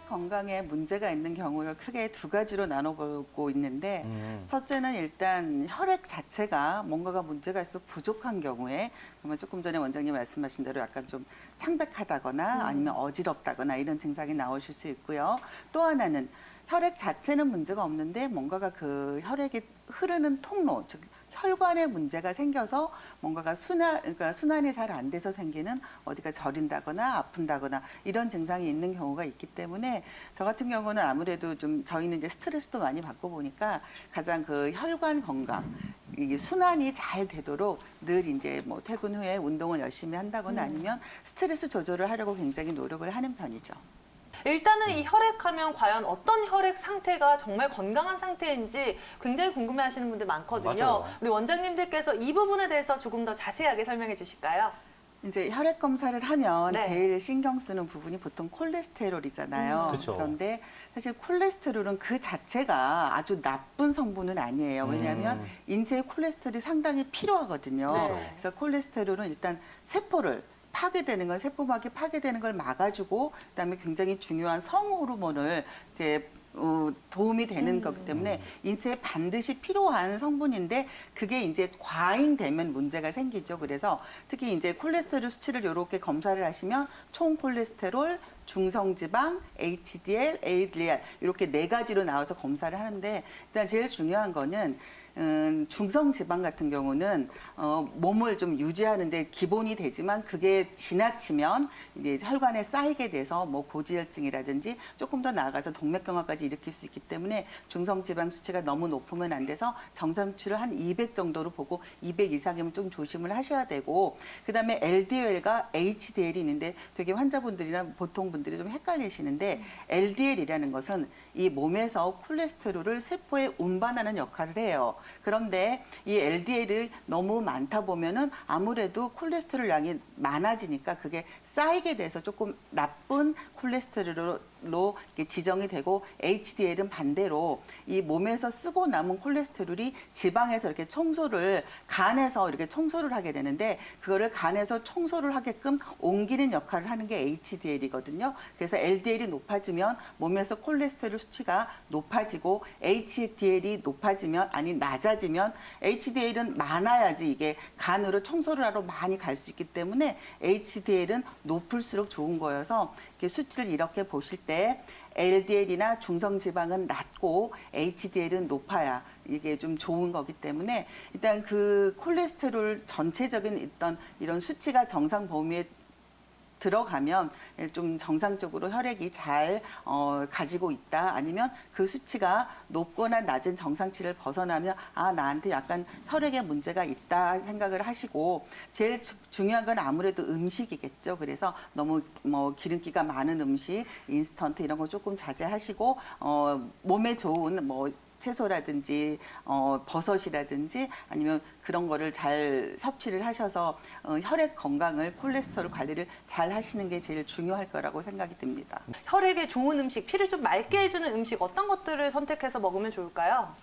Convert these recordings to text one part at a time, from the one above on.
혈액 건강에 문제가 있는 경우를 크게 두 가지로 나눠보고 있는데 첫째는 일단 혈액 자체가 뭔가가 문제가 있어 부족한 경우에 그러면 조금 전에 원장님 말씀하신 대로 약간 좀 창백하다거나 아니면 어지럽다거나 이런 증상이 나오실 수 있고요. 또 하나는 혈액 자체는 문제가 없는데 뭔가가 그 혈액이 흐르는 통로, 즉 혈관에 문제가 생겨서 뭔가가 그러니까 순환이 잘 안 돼서 생기는 어디가 저린다거나 아픈다거나 이런 증상이 있는 경우가 있기 때문에 저 같은 경우는 아무래도 좀 저희는 이제 스트레스도 많이 받고 보니까 가장 그 혈관 건강, 이게 순환이 잘 되도록 늘 이제 뭐 퇴근 후에 운동을 열심히 한다거나 아니면 스트레스 조절을 하려고 굉장히 노력을 하는 편이죠. 일단은 이 혈액하면 과연 어떤 혈액 상태가 정말 건강한 상태인지 굉장히 궁금해하시는 분들 많거든요. 맞아요. 우리 원장님들께서 이 부분에 대해서 조금 더 자세하게 설명해 주실까요? 이제 혈액 검사를 하면 네. 제일 신경 쓰는 부분이 보통 콜레스테롤이잖아요. 그쵸. 그런데 사실 콜레스테롤은 그 자체가 아주 나쁜 성분은 아니에요. 왜냐하면 인체에 콜레스테롤이 상당히 필요하거든요. 그쵸. 그래서 콜레스테롤은 일단 세포를 파괴되는 걸, 세포막이 파괴되는 걸 막아주고 그다음에 굉장히 중요한 성호르몬을 이렇게 도움이 되는 거기 때문에 인체에 반드시 필요한 성분인데 그게 이제 과잉되면 문제가 생기죠. 그래서 특히 이제 콜레스테롤 수치를 이렇게 검사를 하시면 총 콜레스테롤, 중성지방, HDL, LDL 이렇게 네 가지로 나와서 검사를 하는데 일단 제일 중요한 거는 중성지방 같은 경우는 몸을 좀 유지하는데 기본이 되지만 그게 지나치면 이제 혈관에 쌓이게 돼서 뭐 고지혈증이라든지 조금 더 나아가서 동맥경화까지 일으킬 수 있기 때문에 중성지방 수치가 너무 높으면 안 돼서 정상 수치를 한 200 정도로 보고 200 이상이면 좀 조심을 하셔야 되고 그다음에 LDL과 HDL이 있는데 되게 환자분들이나 보통 분들이 좀 헷갈리시는데 LDL이라는 것은 이 몸에서 콜레스테롤을 세포에 운반하는 역할을 해요. 그런데 이 LDL이 너무 많다 보면은 아무래도 콜레스테롤 양이 많아지니까 그게 쌓이게 돼서 조금 나쁜 콜레스테롤로 지정이 되고 HDL은 반대로 이 몸에서 쓰고 남은 콜레스테롤이 지방에서 이렇게 청소를 간에서 이렇게 청소를 하게 되는데 그거를 간에서 청소를 하게끔 옮기는 역할을 하는 게 HDL이거든요. 그래서 LDL이 높아지면 몸에서 콜레스테롤 수치가 높아지고 HDL이 높아지면 아니 낮아지면 HDL은 많아야지 이게 간으로 청소를 하러 많이 갈 수 있기 때문에 HDL은 높을수록 좋은 거여서 이렇게 수치를 이렇게 보실 때 LDL이나 중성지방은 낮고 HDL은 높아야 이게 좀 좋은 거기 때문에 일단 그 콜레스테롤 전체적인 이런 수치가 정상 범위에 들어가면 좀 정상적으로 혈액이 잘 가지고 있다 아니면 그 수치가 높거나 낮은 정상치를 벗어나면 아 나한테 약간 혈액에 문제가 있다 생각을 하시고 제일 중요한 건 아무래도 음식이겠죠. 그래서 너무 뭐 기름기가 많은 음식, 인스턴트 이런 거 조금 자제하시고 몸에 좋은 뭐 채소라든지 버섯이라든지 아니면 그런 거를 잘 섭취를 하셔서 혈액 건강을 콜레스테롤 관리를 잘 하시는 게 제일 중요할 거라고 생각이 듭니다. 혈액에 좋은 음식, 피를 좀 맑게 해주는 음식 어떤 것들을 선택해서 먹으면 좋을까요?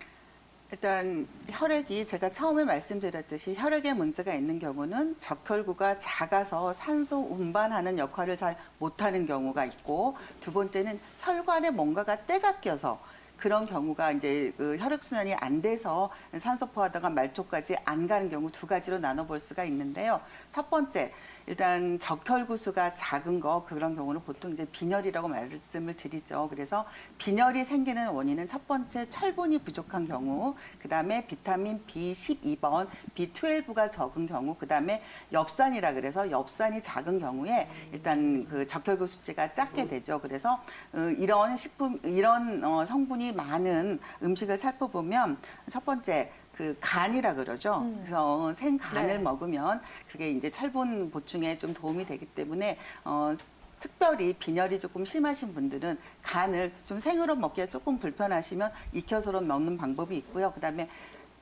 일단 혈액이 제가 처음에 말씀드렸듯이 혈액에 문제가 있는 경우는 적혈구가 작아서 산소 운반하는 역할을 잘 못하는 경우가 있고 두 번째는 혈관에 뭔가가 때가 껴서 그런 경우가 이제 그 혈액순환이 안 돼서 산소포하다가 말초까지 안 가는 경우 두 가지로 나눠볼 수가 있는데요. 첫 번째, 일단 적혈구수가 작은 거 그런 경우는 보통 이제 빈혈이라고 말씀을 드리죠. 그래서 빈혈이 생기는 원인은 첫 번째 철분이 부족한 경우, 그다음에 비타민 B12번, B12가 적은 경우, 그다음에 엽산이라 그래서 엽산이 작은 경우에 일단 그 적혈구 수치가 작게 되죠. 그래서 이런 성분이 많은 음식을 살펴보면 첫 번째 그 간이라 그러죠. 그래서 생간을 네. 먹으면 그게 이제 철분 보충에 좀 도움이 되기 때문에 특별히 빈혈이 조금 심하신 분들은 간을 좀 생으로 먹기가 조금 불편하시면 익혀서 먹는 방법이 있고요. 그다음에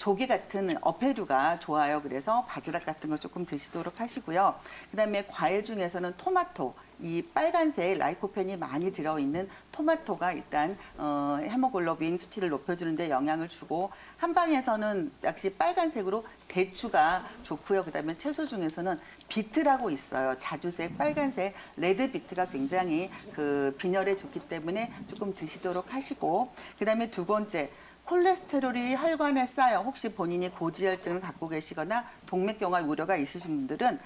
조개 같은 어패류가 좋아요. 그래서 바지락 같은 거 조금 드시도록 하시고요. 그다음에 과일 중에서는 토마토, 이 빨간색 라이코펜이 많이 들어있는 토마토가 일단 헤모글로빈 수치를 높여주는 데 영향을 주고, 한방에서는 역시 빨간색으로 대추가 좋고요. 그다음에 채소 중에서는 비트라고 있어요. 자주색 빨간색 레드 비트가 굉장히 그 빈혈에 좋기 때문에 조금 드시도록 하시고, 그다음에 두 번째, 콜레스테롤이 혈관에 쌓여 혹시 본인이 고지혈증을 갖고 계시거나 동맥경화 우려가 있으신 분들은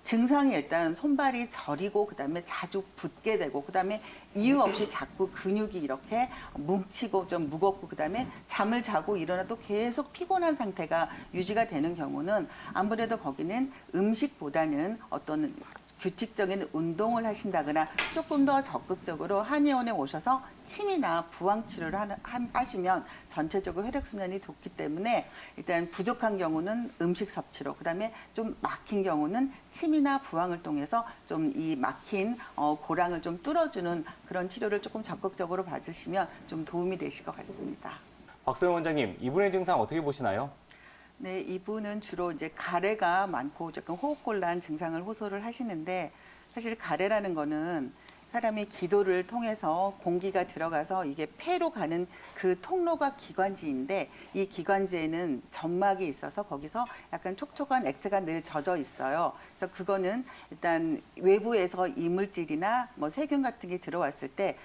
증상이 일단 손발이 저리고 그다음에 자주 붓게 되고 그다음에 이유 없이 자꾸 근육이 이렇게 뭉치고 좀 무겁고 그다음에 잠을 자고 일어나도 계속 피곤한 상태가 유지가 되는 경우는 아무래도 거기는 음식보다는 어떤 규칙적인 운동을 하신다거나 조금 더 적극적으로 한의원에 오셔서 침이나 부항 치료를 하시면 전체적으로 혈액순환이 좋기 때문에 일단 부족한 경우는 음식 섭취로, 그다음에 좀 막힌 경우는 침이나 부항을 통해서 좀 이 막힌 고랑을 좀 뚫어주는 그런 치료를 조금 적극적으로 받으시면 좀 도움이 되실 것 같습니다. 박소영 원장님, 이분의 증상 어떻게 보시나요? 네, 이분은 주로 이제 가래가 많고 조금 호흡곤란 증상을 호소를 하시는데, 사실 가래라는 거는 사람이 기도를 통해서 공기가 들어가서 이게 폐로 가는 그 통로가 기관지인데, 이 기관지에는 점막이 있어서 거기서 약간 촉촉한 액체가 늘 젖어 있어요. 그래서 그거는 일단 외부에서 이물질이나 뭐 세균 같은 게 들어왔을 때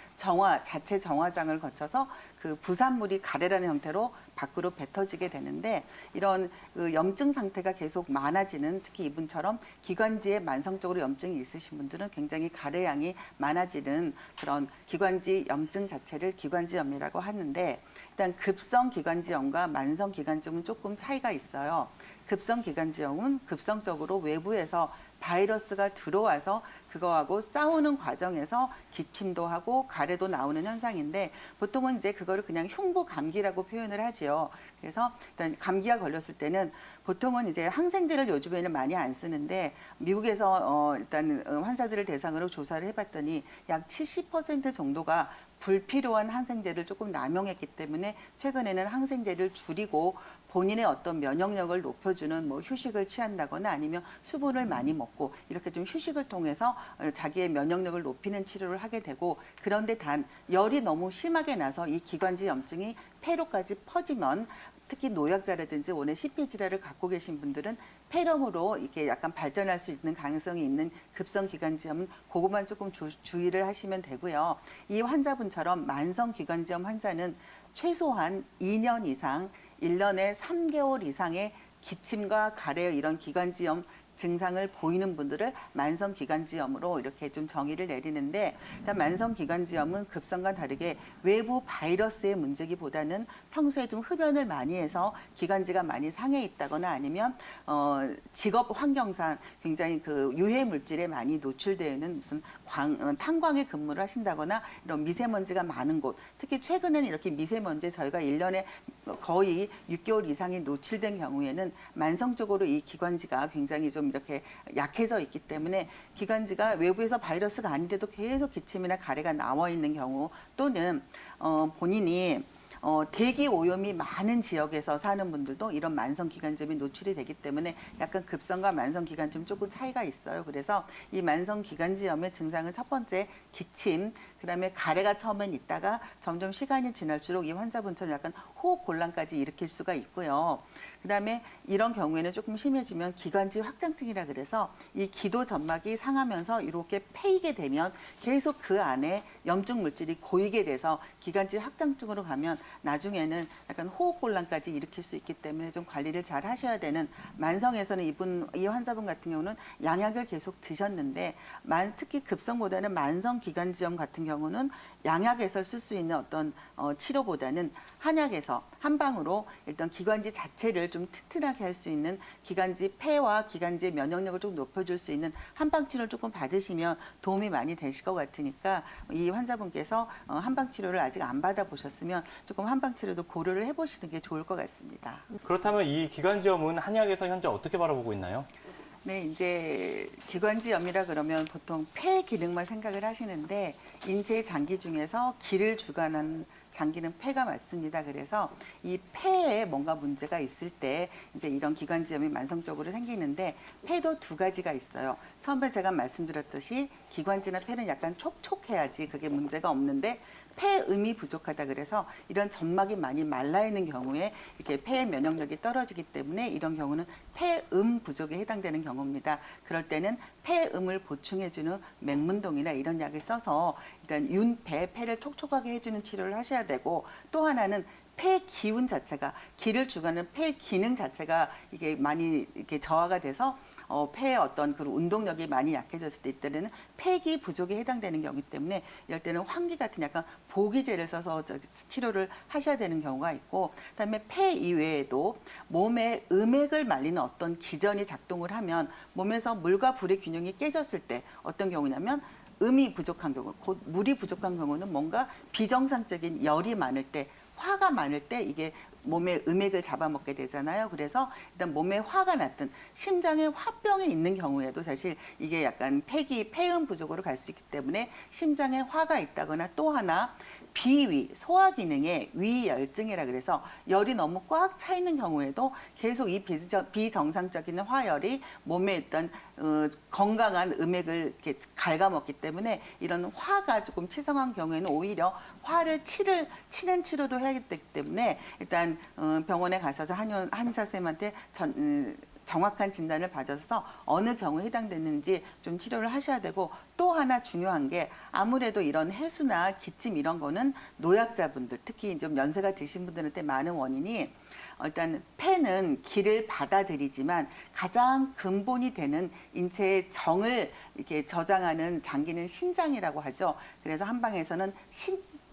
자체 정화장을 거쳐서 그 부산물이 가래라는 형태로 밖으로 뱉어지게 되는데, 이런 그 염증 상태가 계속 많아지는, 특히 이분처럼 기관지에 만성적으로 염증이 있으신 분들은 굉장히 가래량이 많아지는 그런 기관지 염증 자체를 기관지염이라고 하는데, 일단 급성 기관지염과 만성 기관지염은 조금 차이가 있어요. 급성 기관지염은 급성적으로 외부에서 바이러스가 들어와서 그거하고 싸우는 과정에서 기침도 하고 가래도 나오는 현상인데, 보통은 이제 그거를 그냥 흉부 감기라고 표현을 하지요. 그래서 일단 감기가 걸렸을 때는 보통은 이제 항생제를 요즘에는 많이 안 쓰는데, 미국에서 일단 환자들을 대상으로 조사를 해봤더니 약 70% 정도가 불필요한 항생제를 조금 남용했기 때문에 최근에는 항생제를 줄이고 본인의 어떤 면역력을 높여주는 뭐 휴식을 취한다거나 아니면 수분을 많이 먹고 이렇게 좀 휴식을 통해서 자기의 면역력을 높이는 치료를 하게 되고, 그런데 단 열이 너무 심하게 나서 이 기관지 염증이 폐로까지 퍼지면, 특히 노약자라든지 원래 CP 질환을 갖고 계신 분들은 폐렴으로 이렇게 약간 발전할 수 있는 가능성이 있는 급성 기관지염은 그것만 조금 주의를 하시면 되고요. 이 환자분처럼 만성 기관지염 환자는 최소한 2년 이상 1년에 3개월 이상의 기침과 가래 이런 기관지염 증상을 보이는 분들을 만성 기관지염으로 이렇게 좀 정의를 내리는데, 일단 만성 기관지염은 급성과 다르게 외부 바이러스의 문제기보다는 평소에 좀 흡연을 많이 해서 기관지가 많이 상해 있다거나 아니면 직업 환경상 굉장히 그 유해 물질에 많이 노출되어 있는 무슨 탄광에 근무를 하신다거나 이런 미세먼지가 많은 곳, 특히 최근에는 이렇게 미세먼지에 저희가 1년에 거의 6개월 이상이 노출된 경우에는 만성적으로 이 기관지가 굉장히 좀 이렇게 약해져 있기 때문에 기관지가 외부에서 바이러스가 아닌데도 계속 기침이나 가래가 나와 있는 경우, 또는 본인이 대기 오염이 많은 지역에서 사는 분들도 이런 만성 기관지염이 노출이 되기 때문에 약간 급성과 만성 기관지염 조금 차이가 있어요. 그래서 이 만성 기관지염의 증상은 첫 번째 기침, 그다음에 가래가 처음엔 있다가 점점 시간이 지날수록 이 환자분처럼 약간 호흡 곤란까지 일으킬 수가 있고요. 그다음에 이런 경우에는 조금 심해지면 기관지 확장증이라 그래서 이 기도 점막이 상하면서 이렇게 패이게 되면 계속 그 안에 염증 물질이 고이게 돼서 기관지 확장증으로 가면 나중에는 약간 호흡 곤란까지 일으킬 수 있기 때문에 좀 관리를 잘 하셔야 되는, 만성에서는 이 환자분 같은 경우는 양약을 계속 드셨는데, 특히 급성보다는 만성 기관지염 같은 경우는 양약에서 쓸 수 있는 어떤 치료보다는 한약에서 한방으로 일단 기관지 자체를 좀 튼튼하게 할 수 있는, 기관지 폐와 기관지의 면역력을 좀 높여줄 수 있는 한방 치료를 조금 받으시면 도움이 많이 되실 것 같으니까, 이 환자분께서 한방 치료를 아직 안 받아보셨으면 조금 한방 치료도 고려를 해보시는 게 좋을 것 같습니다. 그렇다면 이 기관지염은 한의학에서 현재 어떻게 바라보고 있나요? 네, 이제 기관지염이라 그러면 보통 폐 기능만 생각을 하시는데, 인체의 장기 중에서 기를 주관하는 장기는 폐가 맞습니다. 그래서 이 폐에 뭔가 문제가 있을 때 이제 이런 기관지염이 만성적으로 생기는데 폐도 두 가지가 있어요. 처음에 제가 말씀드렸듯이 기관지나 폐는 약간 촉촉해야지 그게 문제가 없는데 폐음이 부족하다 그래서 이런 점막이 많이 말라 있는 경우에 이렇게 폐의 면역력이 떨어지기 때문에 이런 경우는 폐음 부족에 해당되는 경우입니다. 그럴 때는 폐음을 보충해주는 맹문동이나 이런 약을 써서 일단 윤폐, 폐를 촉촉하게 해주는 치료를 하셔야 되고 또 하나는 폐 기운 자체가 기를 주가는 폐 기능 자체가 이게 많이 이렇게 저하가 돼서 폐의 어떤 그 운동력이 많이 약해졌을 때 이때는 폐기 부족에 해당되는 경우이기 때문에 이럴 때는 환기 같은 약간 보기제를 써서 치료를 하셔야 되는 경우가 있고 그다음에 폐 이외에도 몸에 음액을 말리는 어떤 기전이 작동을 하면 몸에서 물과 불의 균형이 깨졌을 때 어떤 경우냐면 음이 부족한 경우, 곧 물이 부족한 경우는 뭔가 비정상적인 열이 많을 때 화가 많을 때 이게 몸의 음액을 잡아먹게 되잖아요. 그래서 일단 몸에 화가 났든 심장에 화병이 있는 경우에도 사실 이게 약간 폐음 부족으로 갈 수 있기 때문에 심장에 화가 있다거나 또 하나 비위, 소화 기능에 위열증이라 그래서 열이 너무 꽉 차 있는 경우에도 계속 이 비정상적인 화열이 몸에 있던 건강한 음액을 이렇게 갉아먹기 때문에 이런 화가 조금 치성한 경우에는 오히려 화를 치는 치료도 해야 되기 때문에 일단 병원에 가셔서 한의사 선생님한테 정확한 진단을 받아서 어느 경우에 해당되는지 좀 치료를 하셔야 되고 또 하나 중요한 게 아무래도 이런 해수나 기침 이런 거는 노약자분들 특히 좀 연세가 드신 분들한테 많은 원인이 일단 폐는 기를 받아들이지만 가장 근본이 되는 인체의 정을 이렇게 저장하는 장기는 신장이라고 하죠. 그래서 한방에서는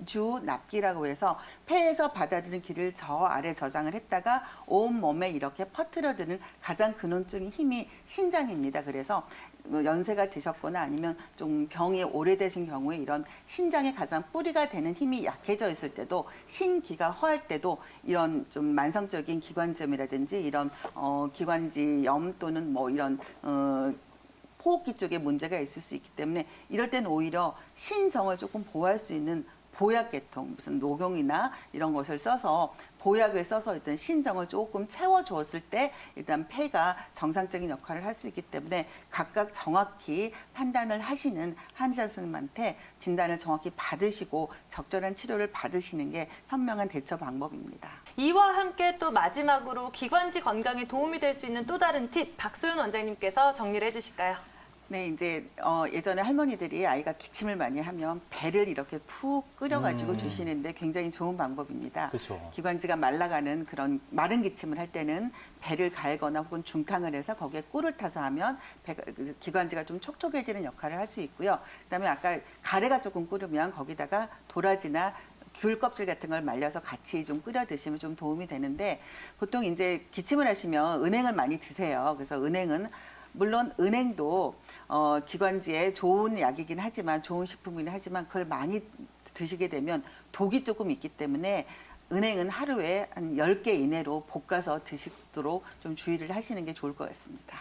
주납기라고 해서 폐에서 받아들이는 기를 저 아래 저장을 했다가 온 몸에 이렇게 퍼뜨려드는 가장 근원적인 힘이 신장입니다. 그래서 연세가 드셨거나 아니면 좀 병이 오래되신 경우에 이런 신장의 가장 뿌리가 되는 힘이 약해져 있을 때도 신기가 허할 때도 이런 좀 만성적인 기관지염이라든지 이런 기관지염 또는 뭐 이런 호흡기 쪽에 문제가 있을 수 있기 때문에 이럴 때는 오히려 신정을 조금 보호할 수 있는 보약 계통, 무슨 녹용이나 이런 것을 써서 보약을 써서 일단 신정을 조금 채워주었을 때 일단 폐가 정상적인 역할을 할 수 있기 때문에 각각 정확히 판단을 하시는 한의사 선생님한테 진단을 정확히 받으시고 적절한 치료를 받으시는 게 현명한 대처 방법입니다. 이와 함께 또 마지막으로 기관지 건강에 도움이 될 수 있는 또 다른 팁 박소연 원장님께서 정리를 해주실까요? 네, 이제 예전에 할머니들이 아이가 기침을 많이 하면 배를 이렇게 푹 끓여가지고 주시는데 굉장히 좋은 방법입니다. 그렇죠. 기관지가 말라가는 그런 마른 기침을 할 때는 배를 갈거나 혹은 중탕을 해서 거기에 꿀을 타서 하면 기관지가 좀 촉촉해지는 역할을 할 수 있고요. 그다음에 아까 가래가 조금 끓으면 거기다가 도라지나 귤 껍질 같은 걸 말려서 같이 좀 끓여 드시면 좀 도움이 되는데 보통 이제 기침을 하시면 은행을 많이 드세요. 그래서 은행은 물론 은행도 기관지에 좋은 약이긴 하지만 좋은 식품이긴 하지만 그걸 많이 드시게 되면 독이 조금 있기 때문에 은행은 하루에 한 10개 이내로 볶아서 드시도록 좀 주의를 하시는 게 좋을 것 같습니다.